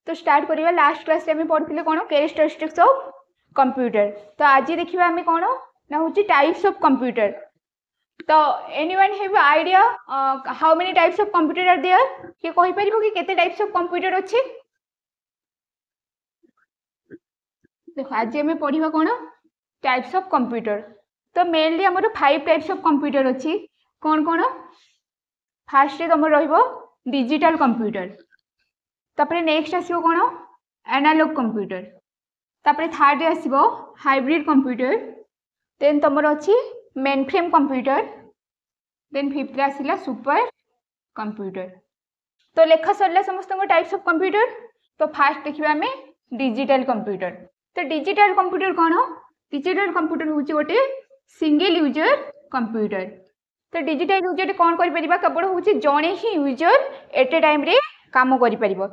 तो स्टार्ट करिया last class रे हम पढ़थिले कोन कैरेक्टरिस्टिक्स ऑफ कंप्यूटर। तो आज देखिबा हम कोन ना होची टाइप्स ऑफ कंप्यूटर। तो anyone have idea how many types of computer are there? के कहि परिबो कि केते टाइप्स ऑफ कंप्यूटर अछि? देखो आज हम पढ़िबा कोन टाइप्स ऑफ कंप्यूटर। तो मेनली हमर 5 टाइप्स ऑफ कंप्यूटर अछि। कोन कोन? फर्स्ट रे हमर रहइबो डिजिटल कंप्यूटर, तापरे नेक्स्ट आसीबो कोन एनालॉग कंप्यूटर, तापरे थर्ड रे आसीबो हाइब्रिड कंप्यूटर, देन तमर अछि मेनफ्रेम कंप्यूटर, देन फिफ्थ रे आसीला सुपर कंप्यूटर। तो लेखा सरला समस्त टाइप्स ऑफ कंप्यूटर। तो फास्ट देखिबा हमें डिजिटल कंप्यूटर। तो डिजिटल कंप्यूटर कोन? डिजिटल कंप्यूटर होची गोटे सिंगल यूजर कंप्यूटर। तो डिजिटल यूजर कोन करि परिबा? केवल होची जणे ही यूजर एट ए टाइम रे काम करि परिबो,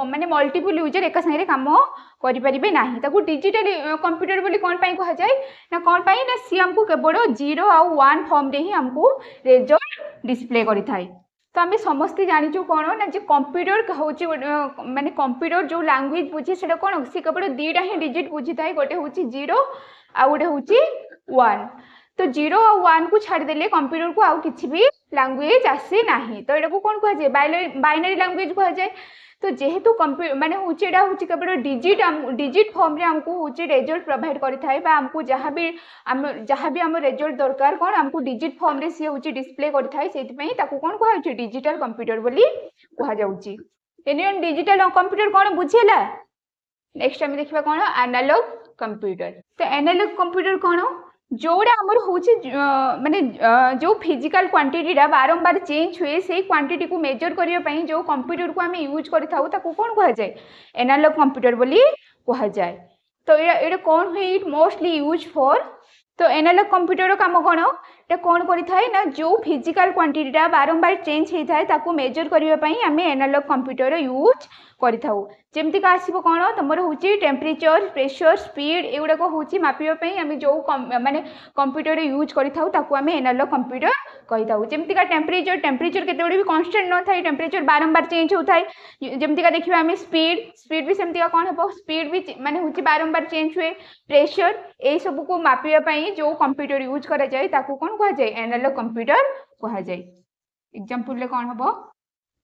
माने मल्टीपल यूजर एका संगे काम करि परिबे नाही। ताकू डिजिटल कंप्यूटर बोली कोन पई कहा जाय ना? कोन पई ना सी हमकु केवल 0 और 1 फॉर्म रे ही हमकु रिजल्ट डिस्प्ले करि थाई। तो आम समस्ते जानिचु कौन ना जो कंप्यूटर हूँ माने कंप्यूटर जो लैंग्वेज बुझे से कौन सी केवल दीटा ही डिजिट बुझी थाए, गोटे हूँ 0 आ गोटे हूँ 1। तो 0 और 1 को छाड़देले कंप्यूटर को आउ किसी भी लैंग्वेज आसे नहीं। तो यहाँ को कौन कह जाए? बाइनरी लैंग्वेज कह जाए। तो जेहेतु कंप्यूटर माने हूँ केवल डिजिट फॉर्म रे हमको हूँ रिजल्ट प्रोवाइड करें, आमको जहाँ भी आम रिजल्ट दरकार कौन आमको डिजिट फॉर्म रे सी हूँ डिस्प्ले करें, से कौन कह डिजिटल कंप्यूटर बोली कह जाउची। एनियन डिजिटल कंप्यूटर कौन बुझेला? नेक्स्ट आम देखा कौन एनालॉग कंप्यूटर। तो एनालॉग कंप्यूटर कौन? जोड़ा आमर हूँ माने जो फिजिकल क्वांटिटी बारंबार चेंज हुए से क्वांटिटी को मेजर करने जो कंप्यूटर को आम यूज करें कौन कह जाए? एनालॉग कंप्यूटर बोली कह जाए। तो ये कौन हुए इट मोस्टली यूज फॉर? तो एनालॉग कंप्यूटर काम कौन? ये कौन करें ना जो फिजिकल क्वांटिटी बारंबार चेंज होता है ताको मेजर करने आम एनालॉग कंप्यूटर यूज करिथाउ। जेमती का आसीबो कोन तमर होची टेम्परेचर, प्रेशर, स्पीड एगुडा हूँ मापिया आम जो माने कंप्यूटर यूज करिथाउ ताको आम एनालॉग कंप्यूटर कहिथाउ। जेमती का टेम्परेचर केते भी कांस्टेंट न थाई, टेम्परेचर बारंबार चेंज होता है। जेमती का देखिबा आम स्पीड भी सेमती का कोन हेबो? स्पीड भी माने होची बारंबार चेंज हुए। प्रेशर ए सब को मापिया जो कंप्यूटर यूज करा जाए ताको कोन कहा जाए? एनालॉग कंप्यूटर कहा जाए। एग्जांपल ले कोन हेबो?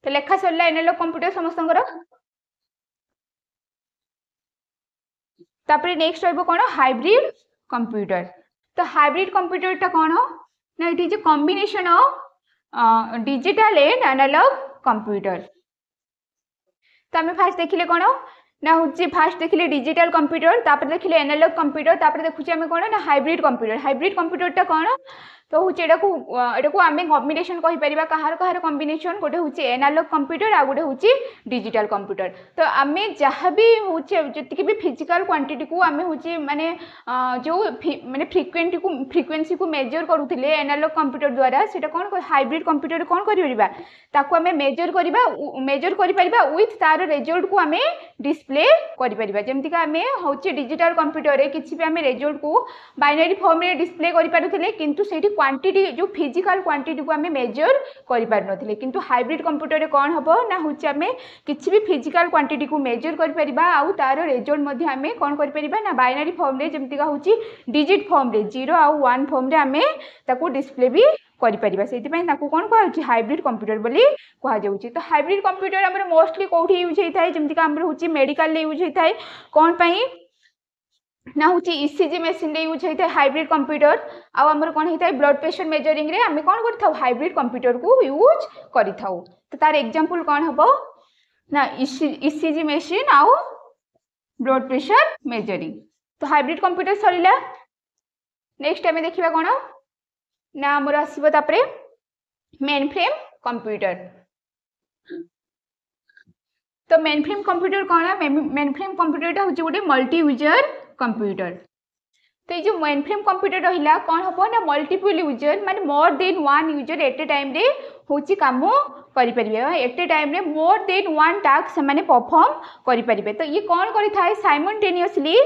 तो लेखा सरला एनालॉग कंप्यूटर समस्तंकर। तापरे नेक्स्ट रहइबो कोन हाइब्रिड कंप्यूटर। तो हाइब्रिड कंप्यूटर टा कोन ना? It is a combination of digital and analogue computer. तो आम फास्ट देखिले कोन ना हूँ फास्ट देखिले डिजिटल कंप्यूटर, तापर देखिले एनालॉग कंप्यूटर, तापर देखुचे आम कोन ना हाइब्रिड कंप्यूटर। हाइब्रिड कंप्यूटर टा कोन? तो हूँ एटा को आम कॉम्बिनेशन कहि परिबा कहार कहार कॉम्बिनेशन? गोटे हूँ एनालॉग कंप्यूटर आ गोटे हूँ डिजिटल कंप्यूटर। तो आम जहाँ भी हूँ जी भी फिजिकल क्वांटिटी को आम हूँ माने जो माने फ्रिक्वेंसी को मेजर करुले एनालॉग कंप्यूटर द्वारा से कौन हाइब्रिड कंप्यूटर कौन करिबा ताको आम मेजर करिबा विथ तार रिजल्ट को आम डिस्प्ले करिबा। जेमती का आम हूँ डिजिटल कंप्यूटर रे किछि भी आम रिजल्ट को बाइनरी फॉर्म रे डिस्प्ले करि पारुथिले, किंतु सेठी क्वांटिटी जो फिजिकल क्वांटिटी को आम मेजर करि पार नथिले। किंतु हाइब्रिड कंप्यूटर रे कोन हबो ना हूँ आम किछि भी फिजिकल क्वांटिटी को मेजर करि परिबा आउ तार रिजल्ट मध्ये आम कोन करि परिबा ना बाइनरी फॉर्म रे जेमती का हूँ डिजिट फॉर्म रे 0 आउ 1 फॉर्म रे आम ताको डिस्प्ले भी करि परिबा। सेति पई ताको कोन कहउची? हाइब्रिड कंप्यूटर बोली कहा जाउची। तो हाइब्रिड कंप्यूटर हमर मोस्टली कोठी यूज होइथाय? जेमती का हमर हूँ मेडिकल ले यूज होइथाय। कोन पई ना हूँ ईसीजी मशीन रे यूज होता है हाइब्रिड कंप्यूटर। आउ आमर कौन होता है ब्लड प्रेशर मेजरिंग रे आम कौन कर हाइब्रिड कंप्यूटर को यूज करि थाउ। तो तार एग्जांपल कौन हेबो ना ईसीजी मशीन आउ ब्लड प्रेशर मेजरिंग। तो हाइब्रिड कंप्यूटर सरीला। नेक्स्ट आम देखिबा कौन ना आमर आसीबो तापरे मेनफ्रेम कंप्यूटर। तो मेनफ्रेम कंप्यूटर कौन? मेनफ्रेम कंप्यूटर हूँ गोटे मल्टी यूजर कंप्यूटर। तो ये मेनफ्रेम कंप्यूटर रहा कौन हम ना मल्टीपल यूजर माने मोर देन 1 यूजर एट ए टाइम रे हूँ काम करें, एट ए टाइम रे मोर देन 1 टास्क से माने परफॉर्म करें। तो ये कौन करें साइमल्टेनियसली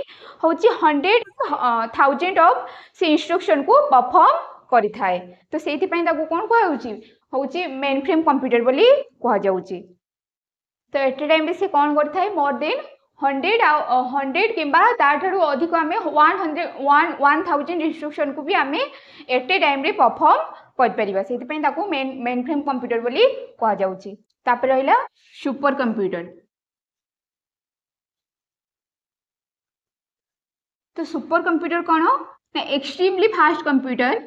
हूँ 100,000 ऑफ से इंस्ट्रक्शन को परफॉर्म करें। तो से कौन कहूँ मेनफ्रेम कंप्यूटर बोली कह जाउची। तो एट टाइम रे से कौन करता है मोर देन 100 किंबा ताठारु अधिक आमे 1000 इंस्ट्रक्शन को भी आमे एट टाइम रे परफॉर्म कर परिबा सेति पई ताको मेन फ्रेम कंप्यूटर बोली कहा जाउची तापर रहिला सुपर कंप्यूटर तो सुपर कंप्यूटर कौन ना एक्सट्रीमली फास्ट कंप्यूटर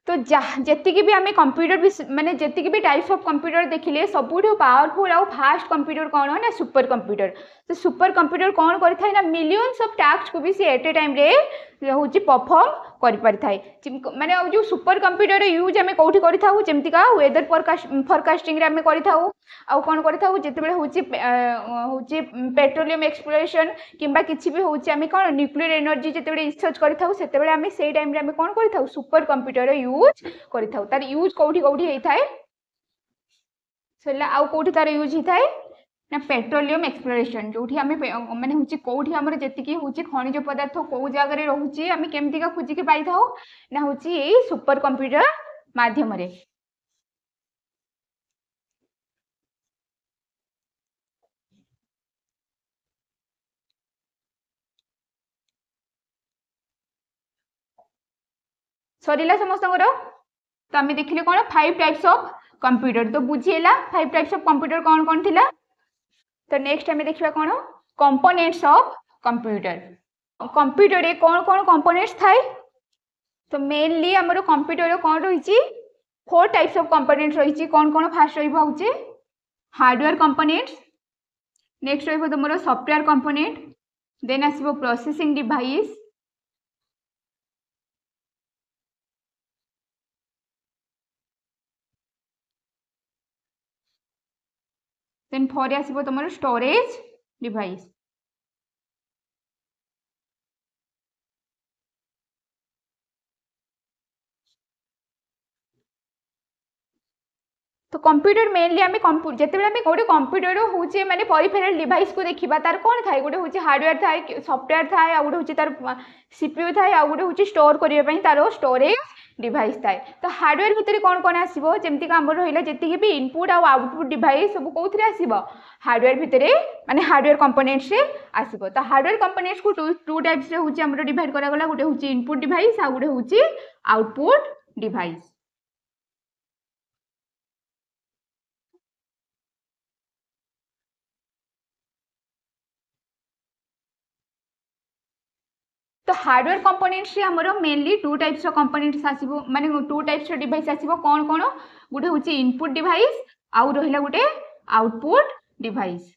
तो जी भी आम कंप्यूटर माने जी भी टाइप्स ऑफ कंप्यूटर देखिले सबुठ पावरफुल आउ फास्ट कंप्यूटर कौन ना सुपर कंप्यूटर तो सुपर कंप्यूटर कौन करें ना मिलियंस ऑफ टास्क को भी सी एट ए टाइम रे हूँ परफॉर्म कर पारि थाए माने जो सुपर कंप्यूटर यूज आम कौटी करमतीका वेदर फरकास्टिंग आम करूँ आउ कौन करूँ जिते हूँ पेट्रोलियम एक्सप्लोरेशन किंबा किसी भी हूँ आम कौन न्यूक्लियर एनर्जी जिते रिसर्च करूँ से टाइम रे कौन करूँ सुपर कंप्यूटर यूज करूँ तार यूज कौटी कौटी होता है आउ कौटी तार यूज होता है ना पेट्रोलियम एक्सप्लोरेशन जो माने हूँ कौटी आमर जी हूँ खनिज पदार्थ कौ जगह रोचे आम केमतीका खोजिकी पाई था ना हूँ सुपर कंप्यूटर माध्यम रे सरला समस्त तो आम देखिले कौन 5 टाइप्स ऑफ कंप्यूटर तो बुझीला 5 टाइप्स ऑफ कंप्यूटर कौन कौन थिला तो नेक्स्ट आम देखा कौन कंपोनेंट्स ऑफ कंप्यूटर कंप्यूटर रे कौन कौन कंपोनेंट्स थाए तो मेनली आमर कंप्यूटर कौन रही 4 टाइप्स ऑफ कंपोनेंट्स रही कौन कौन फास्ट रही हार्डवेयर कंपोनेंट्स नेक्स्ट रही तुम सॉफ्टवेयर कंपोनेंट देन आसो प्रोसेसिंग डिवाइस देन फॉर आसो तुम स्टोरेज डिवाइस तो कंप्यूटर मेनली आम जिते आम गोटे कंप्यूटर हूँ मैंने परिफेराल डिवाइस को देखा तार कौन थाए गोटे हूँ हार्डवेयर थाए सॉफ्टवेयर थाए आ गोटे हूँ तार सीपीयू थाए आ गोटे हूँ स्टोर करने तार स्टोरेज डिवाइस थाए तो हार्डवेयर भितर कौन कौन आसो जमीक आम रहा जी भी इनपुट आउ आउटपुट डिवाइस सब कौन आसो हार्डवेयर भितर माने हार्डवेयर कंपोनेंट्स रे आसो तो हार्डवेयर कंपोनेंट्स को टू टाइप्स रे हूँ आम डिवाइड करागला गोटे हूँ इनपुट डिवाइस आ गोटे हूँ आउटपुट डिवाइस तो हार्डवेयर कंपोनेंट्स हमर मेनली टू टाइप्स कंपोनेंट्स आसीबो माने टू टाइप्स डिवाइस आसीबो कौन कौन गोटे हूँ इनपुट डिवाइस आउ रहिला गोटे आउटपुट डिवाइस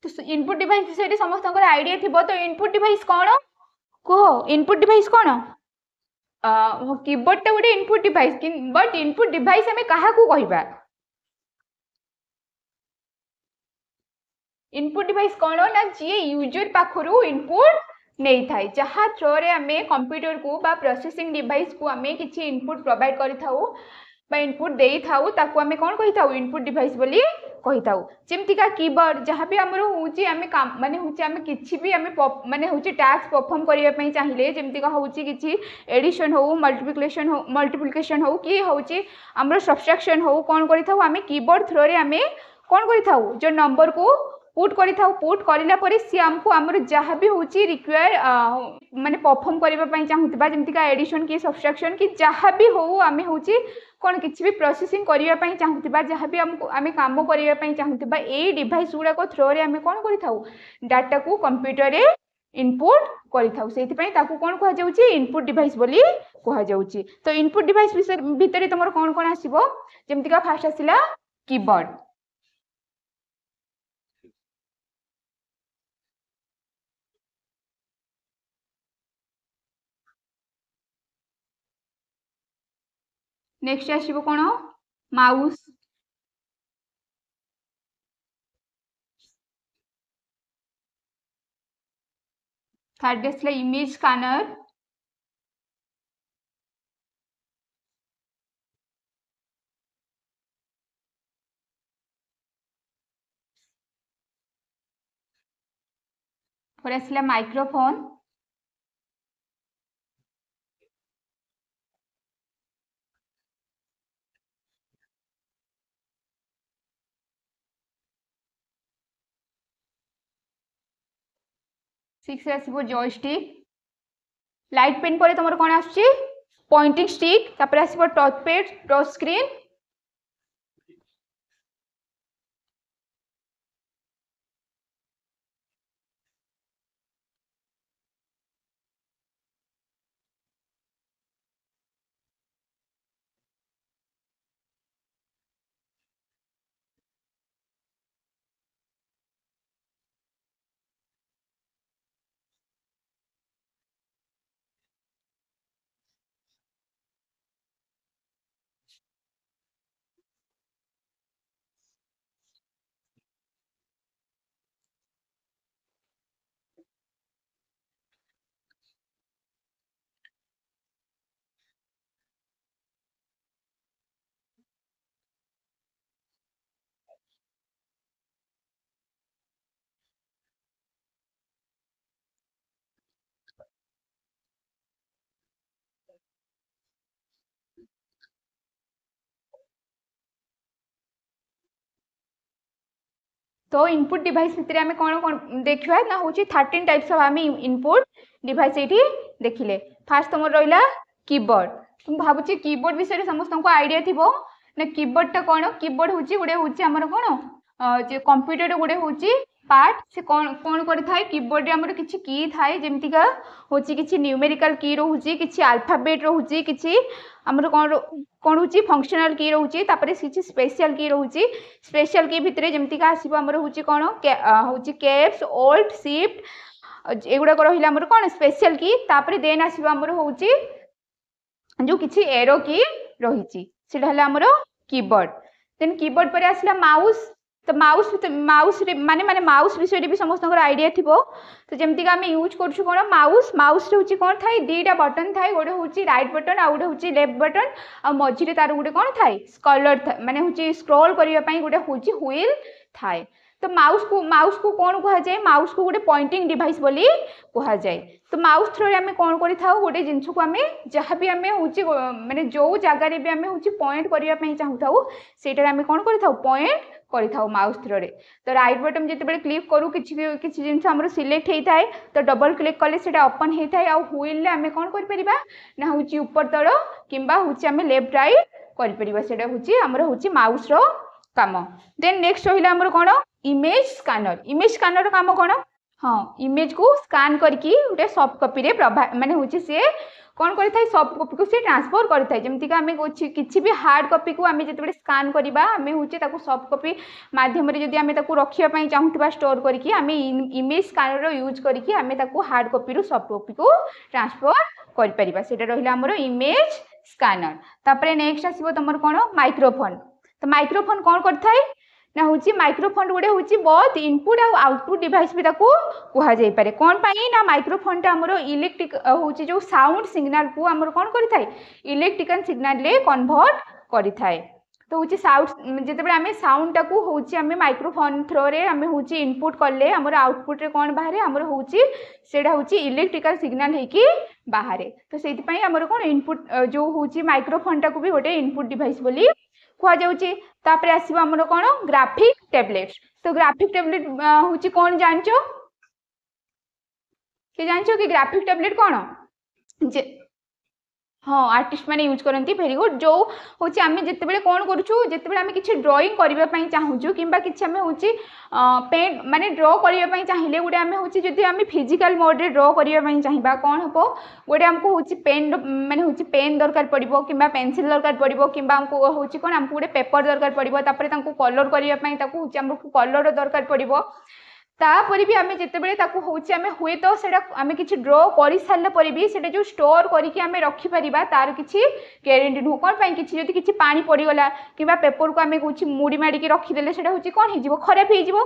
तो इनपुट डिवाइस विषय समस्त आइडिया थी तो इनपुट डिवाइस कौन कह इनपुट डिवाइस कौन कीबोर्ड टा गोटे input device but input device आम क्या कहबा इनपुट डिवाइस कौन ना जी यूजर पाखरु इनपुट नहीं थाए जहाँ थ्रो रे आम कंप्यूटर को बा प्रोसेसिंग डिवाइस को आम किसी इनपुट प्रोवाइड कर इनपुट दे था ताकू आम कौन कही था इनपुट डिवाइस बोली कही था जमतीका कीबोर्ड जहाँ भी आमर हूँ आम माने हूँ आम किसी भी आम माने हूँ टास्क परफॉर्म करने चाहिए जमतीका हूँ कि एडिशन हो मल्टीप्लिकेशन हो कि हूँ आमर सब्सट्रैक्शन हो कौन करें आम कीबोर्ड थ्रो रे आम कौन करें जो नंबर को पुट पुट करला सी आमको आमर जहाँ भी हूँ रिक्वायर माने परफॉर्म करने चाहूबा जमतीका एडिशन कि सब्सट्रैक्शन कि जहाँ भी हो आम हूँ कौन किसी भी प्रोसेसिंग करने चाहूबा जहाँ भी आमको आम कम करने चाहूबा ये डिवाइस गुड़ाक थ्रो रे आम कौन करें डाटा को कंप्यूटर रे इनपुट करें कौन कहुचे इनपुट डिवाइस बोली कहुचे तो इनपुट डिवाइस भितर तुम कौन कौन आसो जमतीका फास्ट आसला कीबोर्ड नेक्स्ट आसो कौन माउस थर्ड आसला इमेज स्कैनर पर आसला माइक्रोफोन, सिक्स आसो जॉयस्टिक, लाइट पेन पर तुम कौन आस पॉइंटिंग स्टिक, तापर आसो टच पैड टच स्क्रीन, तो इनपुट डिवाइस भितर आम कौन देखा ना हूँ 13 टाइप्स ऑफ आम इनपुट डिवाइस ये देखिले। फास्ट तुम रहा कीबोर्ड, तुम भावुची कीबोर्ड विषय समस्त को आइडिया थी ना कीबोर्ड टा कौन कीबोर्ड हूँ गोटे हूँ आमर कौन कंप्यूटर गोटे हूँ पार्ट से कौन कौन कर कीबोर्ड आमर किसी की थाए जमीका हूँ कि न्यूमेरिकल की रोचे कि अल्फाबेट रोचे कि आमर कौन कौन हूँ फंक्शनल की रोचे किसी स्पेशल की रोचे स्पेशल की भितर जमीका आसो आमर हूँ कौन हूँ कैप्स ओल्ट शिफ्ट एगुड़ाक रहा आमर कौन स्पेशल की तापर देन आसो आमर हूँ जो किसी एरो की रही आमर कीबोर्ड। देन कीबोर्ड पर आसला माउस, तो माउस माउस माने माने माउस विषय भी समस्त आइडिया थी। तो जमीक आम यूज करूँ कौन माउस, माउस हूँ कौन थाए दीटा बटन थाए गोटे हूँ राइट बटन आ गोटे हूँ लेफ्ट बटन आ मझे तार गोटे कौन थाए स्कलर माने हूँ स्क्रॉल करने गोटे हूँ व्हील थाए। तो माउस को कौन कह जाए माउस को गोटे पॉइंटिंग डिवाइस बोली कह जाए। तो माउस थ्रो आम कौन कर गोटे जिनस को आम जहाँ भी आम हूँ माने जो जगार भी आम हूँ पॉइंट करने चाहूँ से आम कौन कर पॉइंट कर माउस थ्रो रे। तो राइट बटन जिते क्लिक करूँ किसी जिन आम सिलेक्ट होता है तो डबल क्लिक कले ओपन होता है आउ व्हील आम कौन कर ना हूँ ऊपर तल कि आम लेफ्ट राइट कर हूँ आमर हूँ माउस रो काम। देन नेक्स्ट रहा आमर कौन इमेज स्कानर, इमेज स्कानर काम कौन हाँ इमेज को स्कान करके गोटे सॉफ्ट कॉपी रे माने हूँ सी कौन करता है सॉफ्ट कॉपी को सी ट्रांसफर करता है जमीक आम किसी भी हार्ड कॉपी को आम जो स्कान करवा आम हूँ सॉफ्ट कॉपी माध्यम जब आम रखापी चाहूबा स्टोर करके आम इमेज स्कानर यूज करके आम हार्ड कॉपी रू सॉफ्ट कॉपी को ट्रांसफर कर से रहा आमर इमेज स्कानर। तापर नेक्स्ट आसो तुम कौन माइक्रोफोन, तो माइक्रोफोन कौन करता है ना हूँ माइक्रोफोन गोटे हूँ बहुत इनपुट आ आउटपुट डिवाइस भी कहुपे कौन पाई ना माइक्रोफोन टा आमर इलेक्ट्रिक हूँ जो साउंड सिग्नाल को आमर कौन कर इलेक्ट्रिकल सिग्नाल रे कन्वर्ट कर। तो हूँ साउंड जिते आम साउंड टाक हूँ आम माइक्रोफोन थ्रो रे आम हूँ इनपुट कले आमर आउटपुट रे कौन बाहर आमर हूँ से हूँ इलेक्ट्रिकल सिग्नाल होगी बाहर। तो से आमर कौन इनपुट जो हूँ माइक्रोफोन टाक भी गोटे इनपुट डिवाइस बोली कहुचे। आसो आमर कौन ग्राफिक टैबलेट, तो ग्राफिक टैबलेट हूँ कौन जानच कि जानच कि ग्राफिक टैबलेट कौन हाँ आर्टिस्ट मैंने यूज करती भेरी गुड जो हूँ आम जिते कौन करूँ जिते आम किसी ड्रॉइंग करने चाहूँ कि आम हूँ पेन माने ड्र करने चाहिए गोटे आम हूँ जी आम फिजिकल मोड रे ड्र करने चाहिए कौन हम गोटे आमको हूँ पेन माने हूँ पेन दरकार पड़ो कि पेनसिल दरकार पड़ो कि आमको हूँ कौन आमको गोटे पेपर दरकार पड़ो कलर करने हूँ आमको कलर दरकार पड़ो तापर भी आम जिते हूँ आम हुए तो आम कि ड्र कर सारा भी से जो स्टोर करके रखिपर तार किसी ग्यारंटी नुह कौन कि किसी पानी पड़गला कि पेपर को आम हूँ मुड़ी माड़ी रखीदे से हूँ कौन हो खराब हो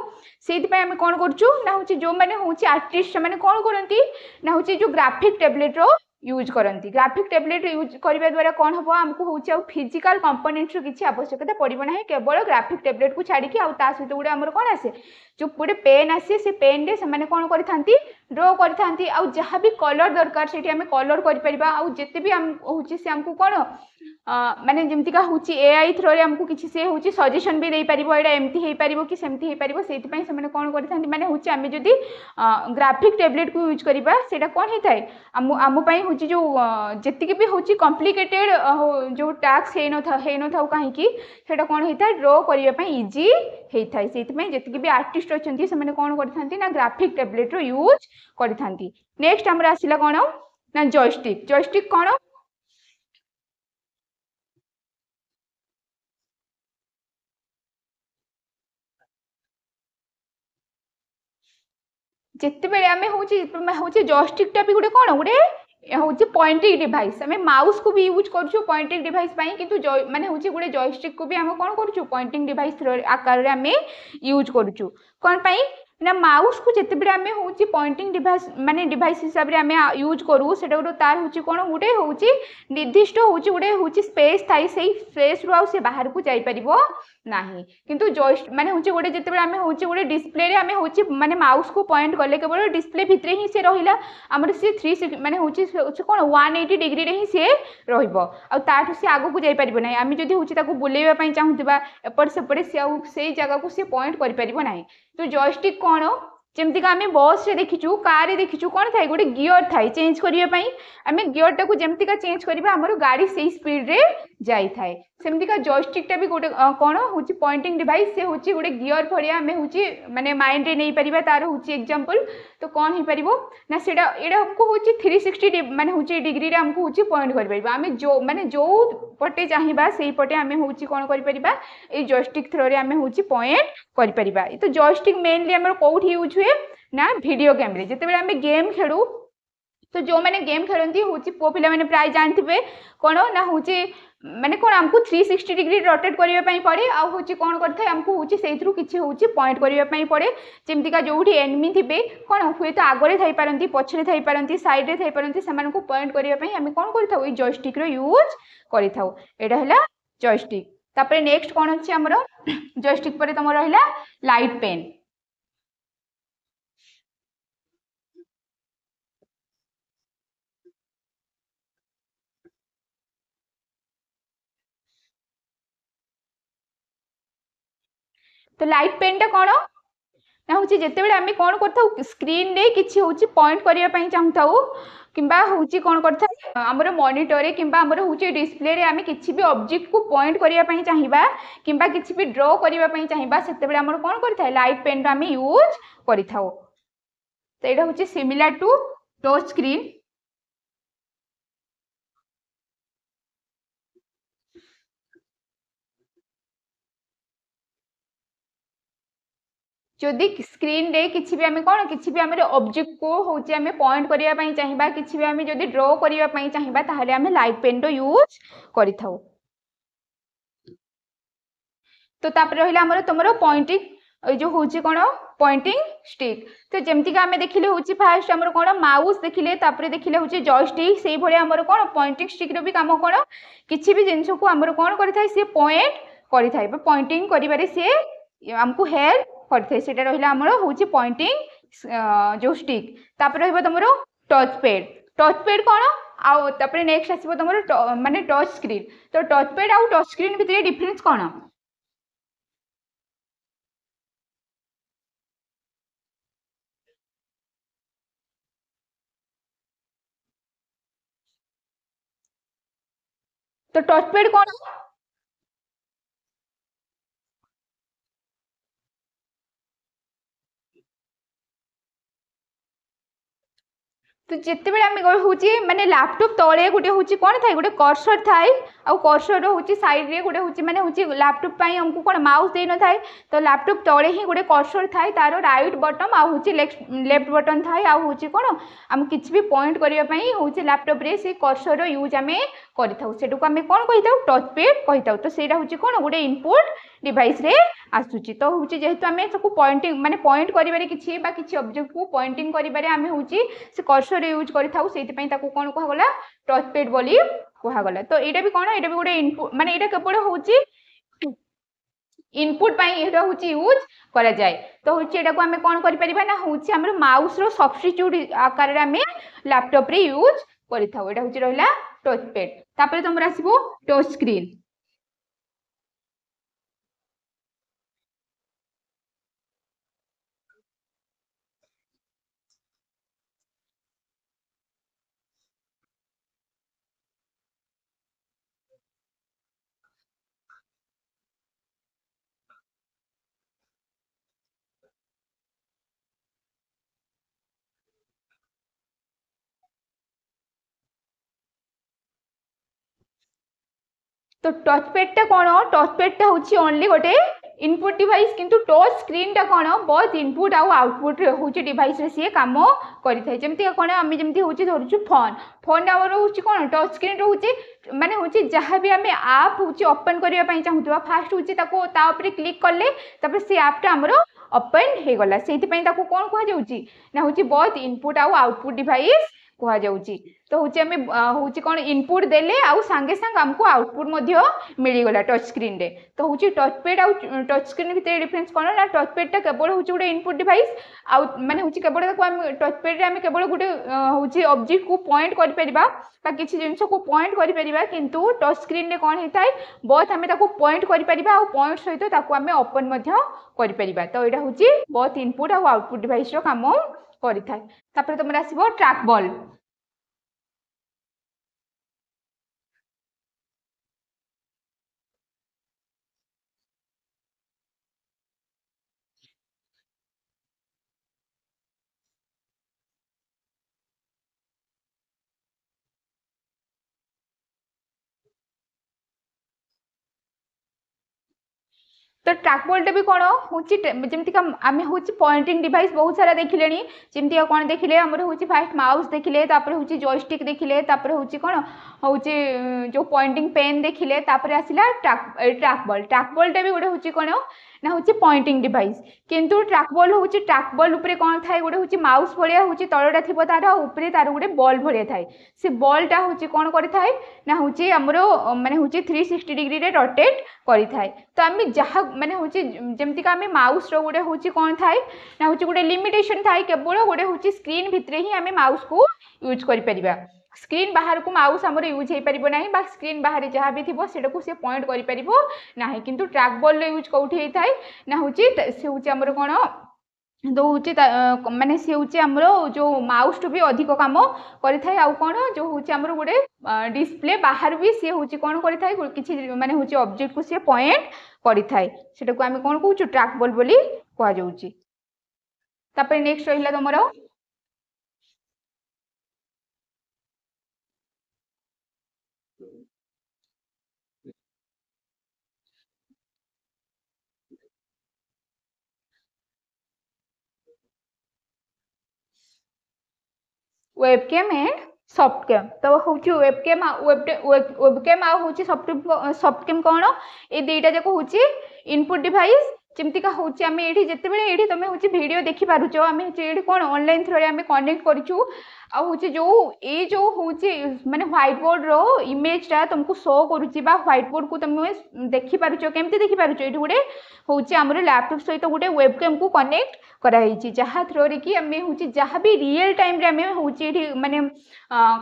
आम कौन करूँ ना हूँ जो मैंने हूँ आर्टिस्ट मैंने कौन करती ना हूँ जो ग्राफिक टैबलेट रो यूज करती ग्राफिक टैबलेट यूज करने द्वारा कौन हम आमको हूँ फिजिकल कंपोनेंट्स किसी आवश्यकता पड़ो ना केवल ग्राफिक टैबलेट को छाड़ी सहित गोटे आमर कौन आसे जो गोटे पेन आसे से पेन रे से कौन करती ड्र करती जहाँ भी कलर दरकार से कलर करते भी हूँ से आमको कौन माने जमतीका हूँ एआई थ्रो आमको किसी से हूँ सजेशन भी दे पार यहाँ एमती हो पार कि सेमती हो पार से कौन करते माने हूँ आम जदि ग्राफिक टैबलेट को यूज करवा से कौन होता है आम हूँ जो जी भी हूँ कॉम्प्लिकेटेड जो टास्क हो न कहीं कौन होता है ड्र करने इजी होता है से जी भी आर्टिस्ट अच्छा से कौन करते ना ग्राफिक टैबलेट रो यूज करते। नेक्स्ट आमर आसला कौन ना जॉयस्टिक जॉयस्टिक कौन जिते बड़े आम हूँ जॉयस्टिकटा भी गोटे कौन गोटे हूँ पॉइंटिंग डिवाइस आम माउस को भी यूज कर पॉइंटिंग डिवाइस किंतु माने हूँ गोटे जॉयस्टिक को भी आम कौन कर पॉइंटिंग डिवाइस आकार आम यूज करूँ कौन पाई ना माउस को जिते बड़े आम हूँ पॉइंटिंग डिवाइस माने डिवाइस हिसाब से आम यूज करूँ से तार हूँ कौन गोटे हूँ निर्दिष्ट हूँ गोटे हूँ स्पेस थाई से स्पेस रू आउ बाहर को जापर नहीं किंतु जॉइस्ट माने हूँ गोटे जिते आम हूँ गोटे डिस्प्ले आम हूँ माने माउस को पॉइंट कले केवल डिस्प्ले भितर ही से रहा आमर सी 360 माने हूँ कौन 180 डिग्री रे ही सी रु सी आग को जापर ना आम जब हूँ बुलेवाई चाहूबा एपट सेपटे से जगह को सी पॉइंट कर तो जॉयस्टिक कौन जमतीक आम बस रे देखीचु कार रे देखीचु कौन थाए गोटे गियर थाए चेंज करने आम गियर टाक जमतीका चेंज करवा आमर गाड़ी से स्पीड रे जाई थाए सेमतीका जॉयस्टिकटा भी गोटे कौन हूँ पॉइंटिंग डिवाइस से हूँ गोटे गियर भरिया आम हूँ माने माइंड रे नहीं पारिबा तार हूँ एग्जांपल तो कौन हो पार ना सेटा एटा हमको हूँ 360 माने हूँ डिग्री रे हमको हूँ पॉइंट कर आम जो माने जो पटे चाहिए से पटे आम हूँ कौन कर जॉयस्टिक थ्रो रे आम हूँ पॉइंट कर तो जॉयस्टिक मेनली आम कौटी यूज हुए ना वीडियो गेम रे जिते आम गेम खेलू तो जो मैंने गेम खेलती हूँ पुओ पिला मैंने प्राय जानते कौन ना हूँ माने कौन आमको 360 डिग्री रोटेट करने पड़े आ हूँ कौन करते आमको हूँ से किसी हूँ पॉइंट करने पड़े जमतीका जो एनिमी थे कौन हुए तो आगे थी पछरे थी साइड रे थी से पॉइंट करने आम कौन कर जॉयस्टिक रो यूज करा जॉयस्टिक तापर नेक्स्ट कौन अच्छे आमर जॉयस्टिक पर तुम रहा लाइट पेन तो लाइट पेन टा कौन ना हूँ जिते आम कौन कर स्क्रीन रे किसी हूँ पॉइंट करने चाहूँ किंबा हूँ कौन कर आमर मॉनिटर कि आमर हूँ डिस्प्ले रे आम किसी भी ऑब्जेक्ट को पॉइंट करने चाहिए किंबा किसी भी ड्र करने चाहिए से आमर कौन कर लाइट पेन आम यूज कर तो यहाँ हूँ सिमिलर टू टच स्क्रीन जदि स्क्रीन रे किसी भी आम कौन किसी भी आम ऑब्जेक्ट को हूँ आम पॉइंट करने चाहिए किसी भी आम जदि ड्र करने चाहिए ताहले आम लाइट पेन रो यूज कर तो तापर रहा आमर तुम पॉइंटिंग जो हूँ कौन पॉइंटिंग स्टिक तो जमतीक आम देखिले हूँ फास्ट आमर कौन माउस देखिले तापर देखिले हूँ जॉयस्टिक से भाई आमर कौन पॉइंटिंग स्टिक रो भी काम कौन किसी भी जिनस को आमर कौन कर सी पॉइंट कर पॉइंटिंग कर सी आमको हेल्प करते से रहा आमर हूँ पॉइंटिंग जो स्टिक तापर रहा तुम टच पेड कौन आउ तापर नेक्स्ट आसो तुम माने टच स्क्रीन तो टच पेड आउ टच स्क्रीन भितर डिफरेंस कौन तो टच पेड कौन तो जिते बड़े आम हूँ माने लैपटॉप तले गोटे हूँ कौन थाए गोटे कर्सर थाए आउ कर्सर हूँ साइड रे गोटे हूँ माने हूँ लैपटॉप हमको कौन माउस दे न थाए तो लैपटॉप तले ही गोटे कर्सर थाए तार राइट बटन आ हूँ लेफ्ट बटन थाए आ हूँ कौन आम किसी भी पॉइंट करने हूँ लैपटॉप रे से कर्सर यूज आम करें कौन कही टच पेड कही तो से हूँ कौन गोटे इनपुट डिवाइस रे आसुची। तो हूँ जेहेतु आम सबको पॉइंटिंग माने पॉइंट करिबारे किछि बा किछि ऑब्जेक्ट को पॉइंटिंग करिबारे आम हूँ से कर्सर यूज करिथाउ सेति ताकू कोन कहगला टच पैड बोली कहगला। तो एटा भी कोन एटा भी गोटे इनपुट माने एटा केवल होची इनपुट पाई एटा होची यूज करा जाय। तो होची एटा को हमें कोन करि परिबा ना होची हमर माउस रो सब्स्टिट्यूट आकार रे हमें लैपटॉप रे यूज करिथाउ। एटा होची रहला टच पैड। तापर तुमर आसीबो टच स्क्रीन। तो टच पैड टा कौन टच पैड टा होची ओनली गोटे इनपुट डिवाइस किंतु टच स्क्रीन टा कौन बहुत इनपुट आउ आउटपुट होची डिवाइस रे सी काम करि थाय। जेमति कोन आमी जेमति होची धरछु फोन फोन आवर होची कोन टच स्क्रीन रहउची माने होची जहां भी आमे ऐप होची ओपन करिया पई चाहुतबा फास्ट होची ताको ता ऊपर क्लिक करले तापर से ऐप टा हमरो ओपन हे गला सेति पई ताको कोन कहा जाउची ना होची बहुत इनपुट आउ आउटपुट डिवाइस कहा जाउची। तो होची आमे होची कोन इनपुट देले आउ संगे संग हमको आउटपुट मध्य मिली गला टच स्क्रीन रे। तो होची टच पैड आउ टच स्क्रीन भितर डिफरेंस कोन ना टच पैड टा केवल होची गोटे इनपुट डिवाइस आउ माने होची केवल ताको हम टच पैड रे हम केवल गोटे होची ऑब्जेक्ट को पॉइंट करि परिबा बा किछि जिंस को पॉइंट करि परिबा किंतु टच स्क्रीन रे कोन हेताय बहुत हमें ताको पॉइंट करि परिबा आउ पॉइंट सहित ताको हमें ओपन मध्य करि परिबा। तो एटा होची बहुत इनपुट आउ आउटपुट डिवाइस रो काम करि थाय। तापर तुमरा आसीबो ट्रैक बॉल। तो ट्रैक बॉल भी कौन हूँ जमीक आम हूँ पॉइंटिंग डिवाइस बहुत सारा देखिले जमीक कौन देखिले आम हूँ फास्ट माउस देखिले हूँ जॉयस्टिक देखिले हूँ कौन हूँ जो पॉइंटिंग पेन देखिले आसला ट्रैक बॉल भी गोटे हूँ कौन ना हूँ पॉइंटिंग डिवाइस किंतु ट्रैक बॉल हूँ ट्रैक बॉल उपरे कौन थाए गोटे हूँ माउस भाया हूँ तलटा थी तार उपरे तार गोटे बॉल भाया थाए से बॉलटा हूँ कौन करें ना हूँ आमर माने हूँ 360 डिग्री रे रोटेट करें। तो आम जहाँ माने हूँ जमीक आम माउस रो गोटे हूँ कौन थाए ना हूँ गोटे लिमिटेशन थाए केवल गोटे हूँ स्क्रीन भितर ही आम माउस को यूज करिपरिबा। स्क्रीन बाहर को माउस आमर यूज हो पार ना बा स्क्रीन बाहर जहाँ भी थी से पॉइंट कर किंतु ट्रैक बॉल यूज कौटी होता है ना हूँ से हूँ आमर कौन तो हूँ माने सी हूँ आमर जो माउस टू भी अधिक काम करें आउ कौन जो हूँ आमर गोटे डिस्प्ले बाहर भी सी हूँ कौन करें किसी माने हूँ ऑब्जेक्ट को सी पॉइंट करें से आम कौन कहूँ ट्रैक बॉल बोली कहुच्छी। तापर नेक्स्ट रहा तुम वेबकैम एंड सॉफ्टकैम। तो हूँ वेबकैम वेबकैम आ हूँ सॉफ्टकैम कौन ये दुईटा जाक हूँ इनपुट डिवाइस जमीका हूँ आम ये जिते बड़े तुम हूँ भिड देखिपुच आम ये कौन ऑनलाइन थ्रो आम कनेक्ट करूँ आ हूँ जो ये जो हूँ माने व्हाइट बोर्ड रो इमेजटा तुमको शो करुच्ची व्हाइट बोर्ड को तुम देखिपुच केमती देखिपुच ये गोटे हूँ आमर लैपटॉप सहित गोटे वेबकैम को कनेक्ट कराई जहाँ थ्रो रे कि आम हूँ जहाँ भी रियल टाइम रे आम हूँ माने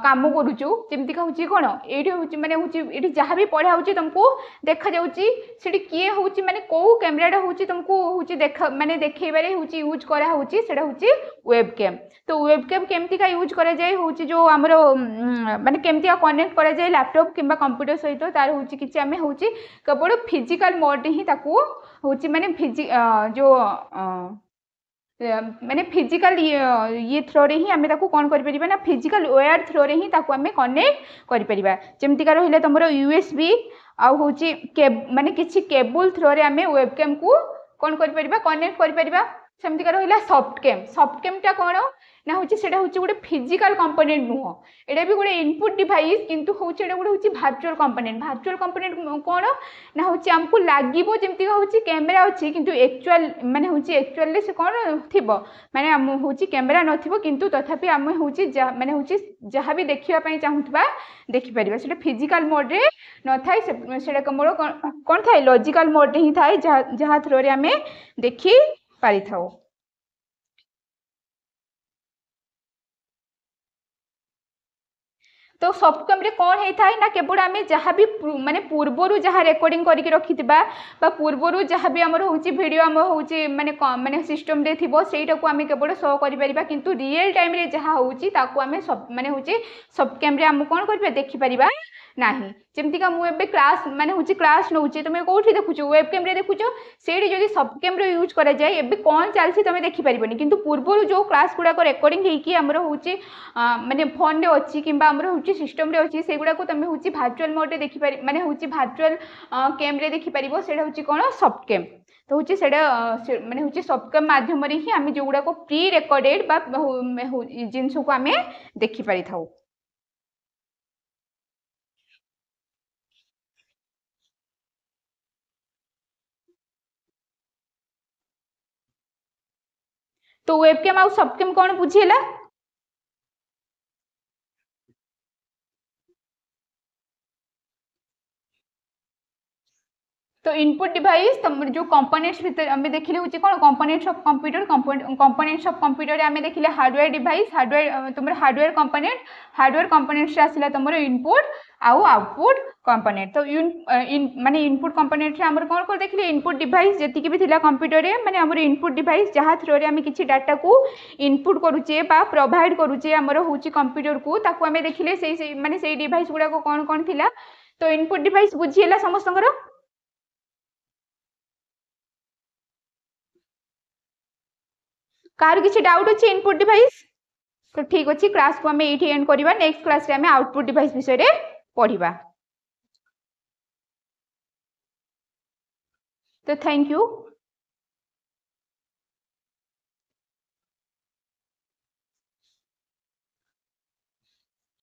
काम करुचु जमीका हूँ कौन ये हूँ माने हूँ ये जहाँ भी पढ़ा हूँ तुमको देखा जाऊँगी किए हूँ माने कौ कैमेराटा हूँ तुमको हूँ देखा माने देखेबारे हूँ यूज करा हूँ वेबकैम। तो वेबकैम केमती का यूज करा जाए हूँ जो आमर माने केमती कनेक्ट करा जाए लैपटॉप किंबा कंप्यूटर सहित तार हूँ कि आम हूँ केवल फिजिकल मोड ही ताकू हूँ माने जो माने फिजिकल ये थ्रो रे ही आम कौन कर ना फिजिकल वायर थ्रो रे ही आम कनेक्ट कर जमीका रहा तुम यूएसबी आउ हूँ माने किसी केबल थ्रो रे आम वेबकैम को कौन कर कनेक्ट कर सेमती रहा सफ्टकेमटा कौन ना हूँ से गोटे फिजिकल कंपोनेंट नुह एटा भी गोटे इनपुट डिवाइस किंतु हूँ गोटे हूँ भार्चुअल कंपोनेंट कौन ना हूँ आमको लगे जमती हूँ कैमेरा अच्छी किंतु एक्चुअल माने हूँ एक्चुअल से कौन थी माने हूँ कैमेरा नथिबो किंतु तथापि आम हूँ माने हूँ जहाँ भी देखापी चाहूबा देखिपर से फिजिकल मोड रे न थाए से मोर कौन थाए लॉजिकल मोड ही थाए जहाँ थ्रो रे आम देखी पारि थाओ। तो सफ्टकम रे कौन होता है ना केवल आम जहाँ भी माने पूर्वर जहाँ रेकर्डिंग करके रखिथिबा बा पूर्वर जहाँ भी आमर होची वीडियो आम होची माने माने सिस्टम रे थिबो सेटा को आम केवल शो करि परिबा किंतु रियल टाइम रे जहाँ होची ताको आम सब माने होची सफ्टकम रे आम कौन करिबा देखि परिबा नाही जेमतिका मु एबे क्लास माने होची क्लास नउची तुमे कोठी देखुचो वेब कैम रे देखुचो सेठी जदी सब कैम रे यूज करा जाय एबे कोन चालसी तुमे देखि परिबनी किंतु पूर्वरु जो क्लास गुडा को रेकॉर्डिंग हेकी हमरो होची माने फोन रे अछि किबा हमरो होची सिस्टम रे अछि सेगुडा को तुमे होची वर्चुअल मोड रे देखि पारि माने होची वर्चुअल कैम रे देखि परिबो सेडा होची कोन सॉफ्ट कैम तो होची सेडा माने होची सॉफ्ट कैम माध्यम रे ही हम जोगुडा को प्री रेकॉर्डेड बा जिंस को हमें देखि पारि थाउ। तो वेबकैम आउ सॉफ्टकैम कौन बुझीला तो इनपुट डिवाइस तुम जो कंपोनेंट्स भीतर हमें देखिले होची कोन components of computer components of computer रे हमें देखिले हार्डवेयर डिवाइस हार्डवेयर तुमर हार्डवेयर कंपोनेंट्स आसिला तुमर इनपुट आउ आउटपुट कंपोनेंट तो माने इनपुट कंपोनेंट रे हमर कोन को देखिले इनपुट डिवाइस जति भी थिला कंप्यूटर रे माने हमर इनपुट डिवाइस जहाँ थ्रो रे हमें किछि डाटा को इनपुट करूचे बा प्रोवाइड करूचे हमर होची कंप्यूटर को ताको हमें देखिले सेई माने सेई डिवाइस गुडा को कोन कोन थिला तो इनपुट डिवाइस बुझिएला समस्तंगर कार किसी डाउट अच्छे इनपुट डिवाइस तो ठीक अच्छे क्लास को आम ये एंड करवा नेक्स्ट क्लास रे आम आउटपुट डिवाइस विषय रे पढ़िबा तो थैंक यू।